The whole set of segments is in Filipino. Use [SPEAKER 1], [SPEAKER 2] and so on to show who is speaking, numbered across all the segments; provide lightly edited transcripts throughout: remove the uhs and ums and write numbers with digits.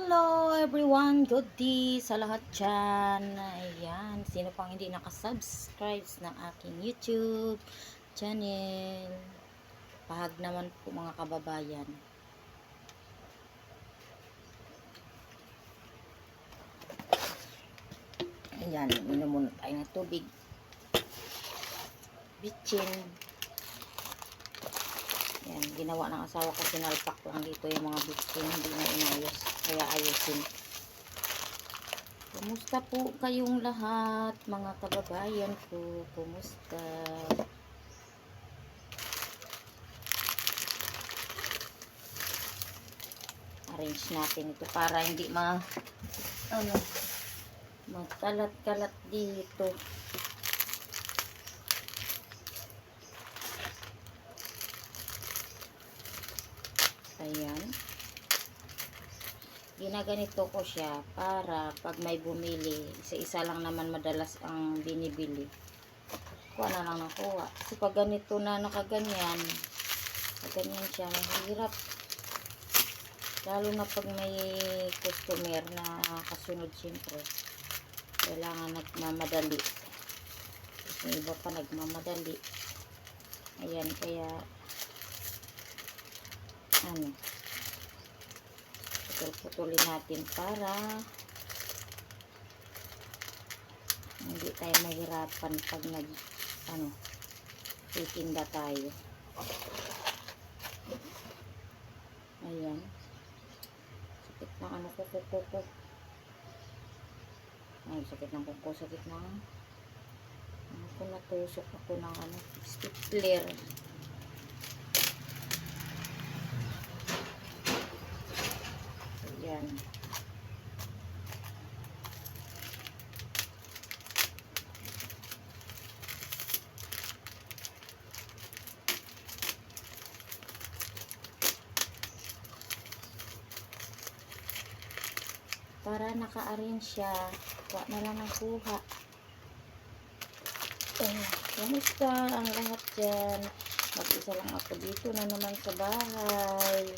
[SPEAKER 1] Hello everyone, good day sa lahat dyan. Ayan, sino pang hindi nakasubscribe ng aking YouTube channel, pahag naman po mga kababayan. Ayan, inom muna tayo ng tubig. Bitchin. Ayan, ginawa ng asawa ko, sinalpak lang dito yung mga bitchin, hindi na inayos, kaya ayusin. Kumusta po kayong lahat, mga kababayan ko? Kumusta? Arrange natin ito para hindi magkalat-kalat dito. Ayan. Ginaganito ko siya para pag may bumili, isa-isa lang naman madalas ang binibili. Kuha na lang nakuha. Kasi pag ganito na nakaganyan, ganyan siya, mahirap. Lalo na pag may customer na kasunod, siyempre kailangan nagmamadali. Kasi iba pa nagmamadali. Ayan, kaya putulin natin para hindi tayo mahirapan pag titinda tayo. Ayan, sakit ng kuko. Ay, sakit ng kuko, sakit ng natusok ako ng stapler. Ayan. Para naka-arrange siya, kuha na lang ang kuha. Kamusta ang lahat dyan? Mag-isa lang ako dito na naman sa bahay.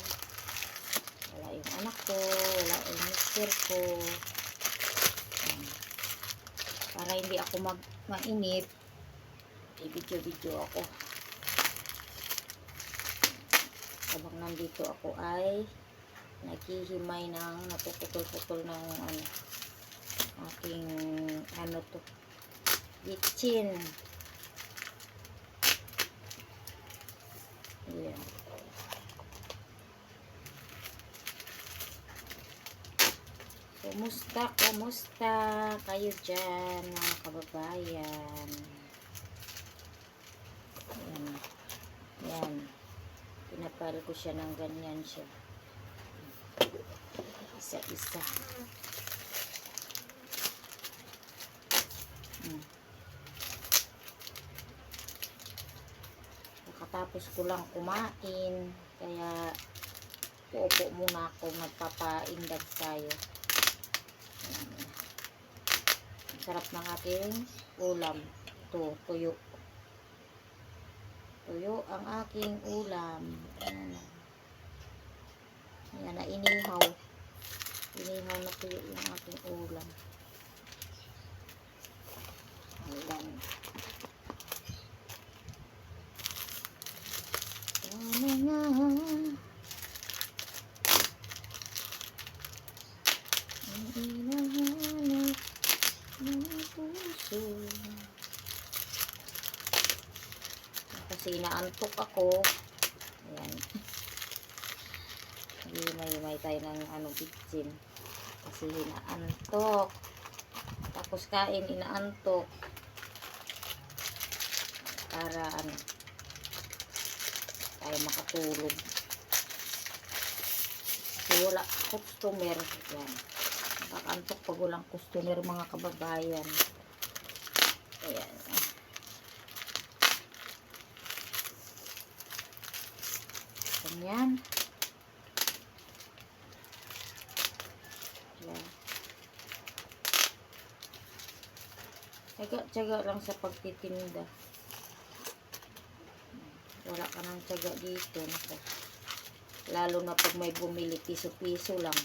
[SPEAKER 1] Wala yung anak ko, wala yung mister ko. Para hindi ako mainip, i-video ako. Habang nandito ako ay naghihimay ng napuputol-putol ng aking bitchin. Ayan. Kumusta kayo dyan, mga kababayan? Ayan. Pinapal ko siya ng ganyan siya. Isa-isa. Nakatapos ko lang kumain, kaya uupo muna ako, magpapaindag tayo. Sarap ng aking ulam. Ito, tuyo. Tuyo ang aking ulam. Ayan na, inihaw. Inihaw na tuyo yung aking ulam. Ayan. Kasi inaantok ako. Ayan. Himay-himay tayo ng bitchin. Kasi inaantok. Tapos kain, inaantok. Para tayo makatulog. Kasi wala customer. Ayan. Nakakantok pag walang customer, mga kababayan. Ayan. Ganyan. Ayan. Tiyaga lang sa pagtitinda. Wala ka ng tiyaga dito. Nako. Lalo na pag may bumili, piso-piso lang.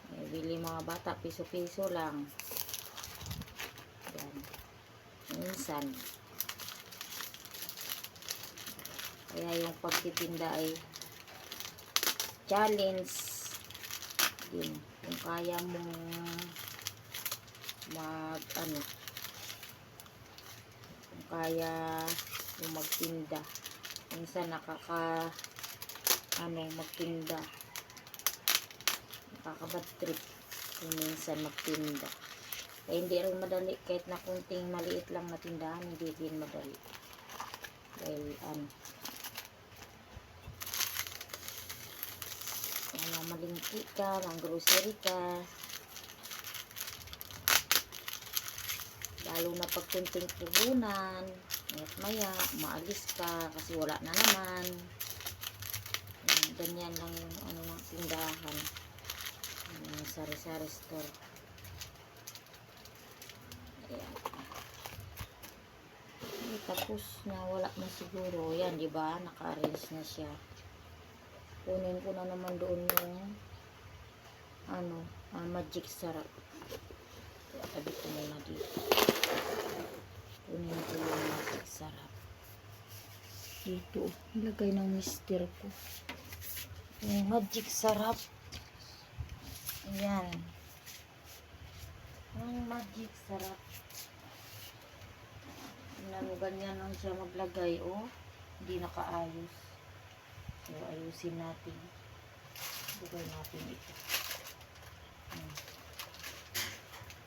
[SPEAKER 1] May bili mga bata, piso-piso lang. Yan. Minsan. Kaya yung pagtitinda ay challenge din. Kung kaya mong kung kaya mong magtinda. Minsan magtinda. Nakakabad trip kung minsan magtinda. Kaya hindi rin madali, kahit na kunting maliit lang na tindahan, hindi din madali. Dahil malingki ka, grocery ka, lalo na pag kunting puhunan, maya maalis ka kasi wala na naman. Ganyan lang yung ng tindahan, yung sari-sari store. Ayan. Tapos na wala na siguro yan, di ba? Naka-arrange na siya. Kunin ko na naman doon yung magic sarap. Tabi ko muna dito. Kunin ko yung magic sarap. Dito, ilagay ng mister ko. Yung magic sarap. Ayan. Yung magic sarap. Ganyan lang siya maglagay, oh. Hindi nakaayos. So, ayusin natin. Lagay natin ito.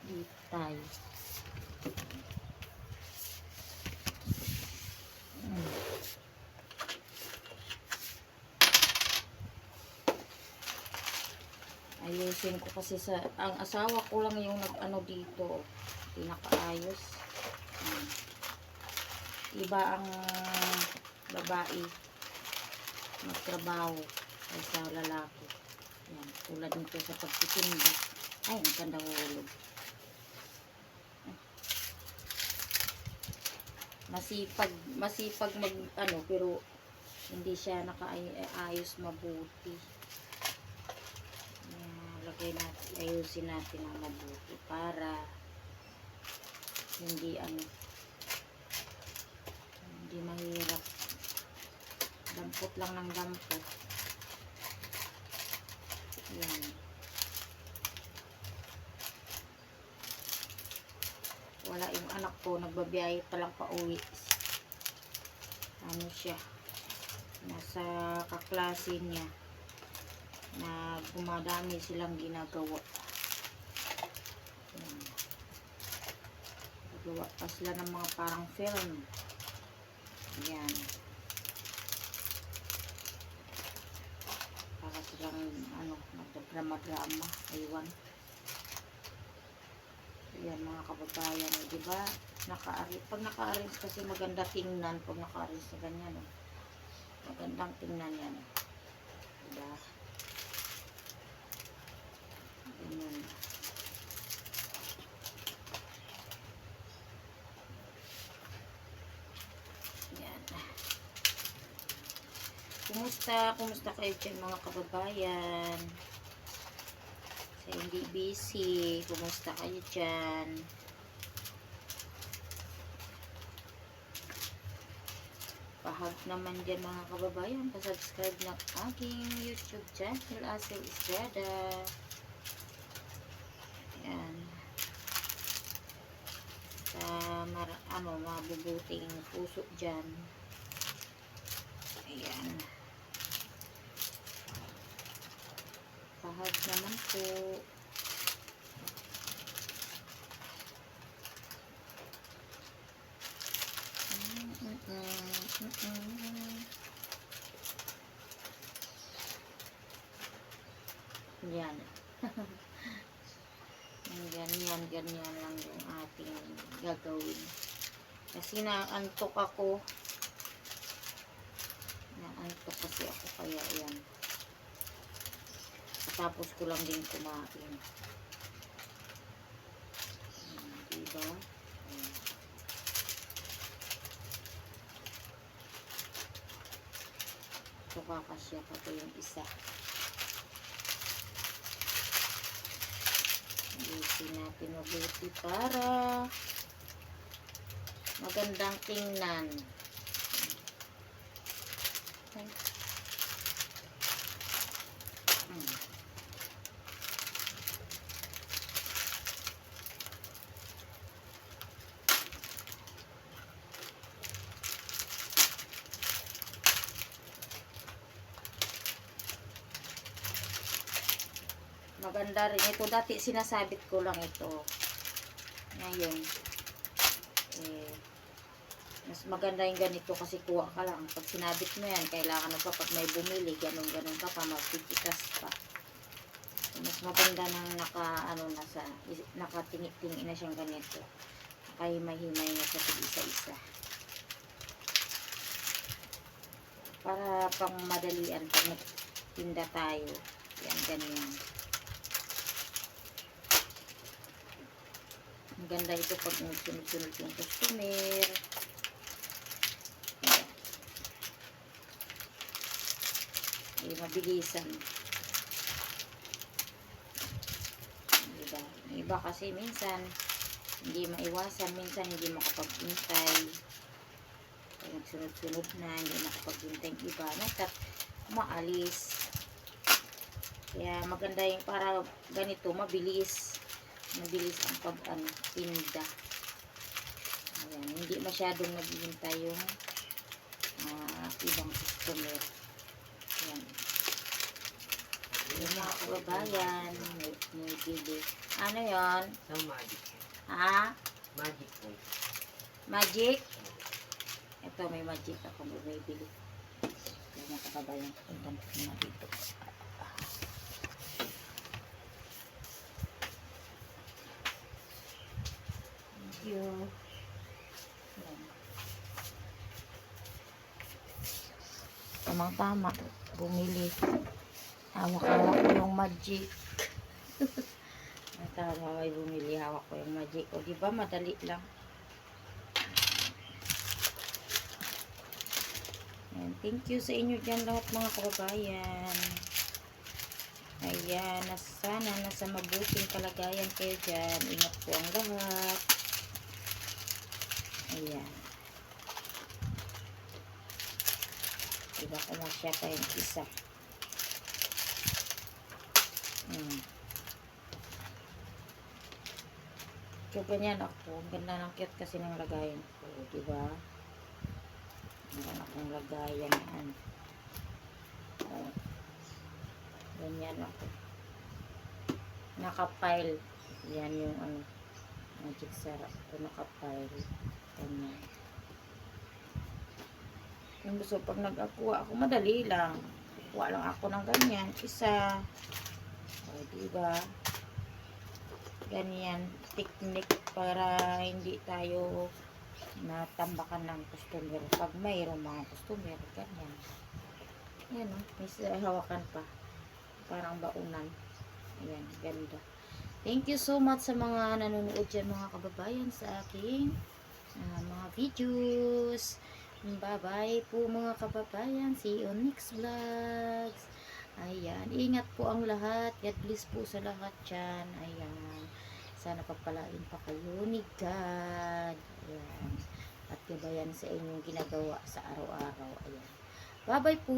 [SPEAKER 1] Dito tayo. Ayusin ko kasi ang asawa ko lang yung dito. Hindi nakaayos. Iba ang babae magtrabaho kaysa lalaki. Yan, tulad nito sa pagtitinda. Ay, ang ganda hulog. Masipag pero hindi siya nakaayos mabuti. Lagay natin, ayusin natin ang mabuti para hindi mahirap. Dampot lang ng dampot. Yan. Wala yung anak ko, nagbabiyahe pa lang pa uwi. Siya, nasa kaklase niya na gumadami silang ginagawa. Yan. Nagawa pa sila ng mga parang film. Yan. Para silang magdrama-drama. Aywan. Yan mga kababayan. Diba? Pag naka-arrange kasi maganda tingnan. Pag naka-arrange na ganyan. Magandang tingnan yan. Diba? Ganyan. Kumusta kayo dyan mga kababayan? Sa hindi busy, kumusta kayo dyan? Pahag naman dyan mga kababayan, pasubscribe ng aking YouTube channel, Asel Estrada. Yan. Sa mabubuting puso dyan. Ayan. Pahag naman po. Yan. Ganyan lang yung ating gagawin. Kasi naantok ako. Naantok kasi ako, kaya yan. Tapos ko lang din kumain. Diba? ito kakasya pa po yung isa. Ayusin natin mabuti para magandang tingnan. Okay. Maganda rin ito. Dati sinasabit ko lang ito. Ngayon, mas maganda yung ganito kasi kuha ka lang. Pag sinabit mo yan, kailangan mo pa pag may bumili, ganun-ganun ka pa, magtitikas pa. Mas maganda nang nakatingi-tingi na siyang ganito. Nakahimay-himay na sa isa-isa. Para pang madalian pag nagtinda tayo. Yan, ganyan. Maganda ito pag sunod-sunod yung customer. Ay, mabilisan. Diba? Iba kasi minsan, hindi maiwasan. Minsan, hindi makapag-intay. Pag nagsunod-sunod na, hindi makapag-intay yung iba. Maalis. Kaya maganda yung para ganito, mabilis. Mabilis ang tinda. Ayan, hindi masyadong naghihintay yung ibang customer. Ayan. Yung mga kababayan, may bili. Ano yon?
[SPEAKER 2] Sa magic.
[SPEAKER 1] Ha?
[SPEAKER 2] Magic po.
[SPEAKER 1] Magic? Ito, may magic ako bumibili. Yung mga kababayan, punta na dito. Yung tamang-tama bumili, hawak-hawak ko yung magic. Tama, may bumili, hawak ko yung magic. O diba, madali lang. Ayan, thank you sa inyo dyan lahat mga kababayan. Ayan, sana nasa mabuting kalagayan kayo dyan. Ingat po ang lahat. Ayan. Diba kumasya pa yung isa. So, ganyan ako. Ang ganda ng cute kasi ng lagayan ko. Diba? Ganyan akong lagayan. Ganyan ako. Nakapile. Yan yung magic syrup ko. Nakapile. Ganyan. Yung gusto, pag nag-akuha ako, madali lang. Kuha lang ako ng ganyan. Isa. O, diba? Ganyan. Technique para hindi tayo natambakan ng customer. Pag mayroong mga customer, ganyan. Ayan o. May hawakan pa. Parang baunan. Ayan. Ganda. Thank you so much sa mga nanonood dyan mga kababayan sa aking mga videos. Bye-bye po mga kababayan. See you next vlogs. Ayan. Ingat po ang lahat. God bless po sa lahat dyan. Ayan. Sana pagpalain pa kayo ni God. Ayan. At gabayan sa inyong ginagawa sa araw-araw. Ayan. Bye-bye po.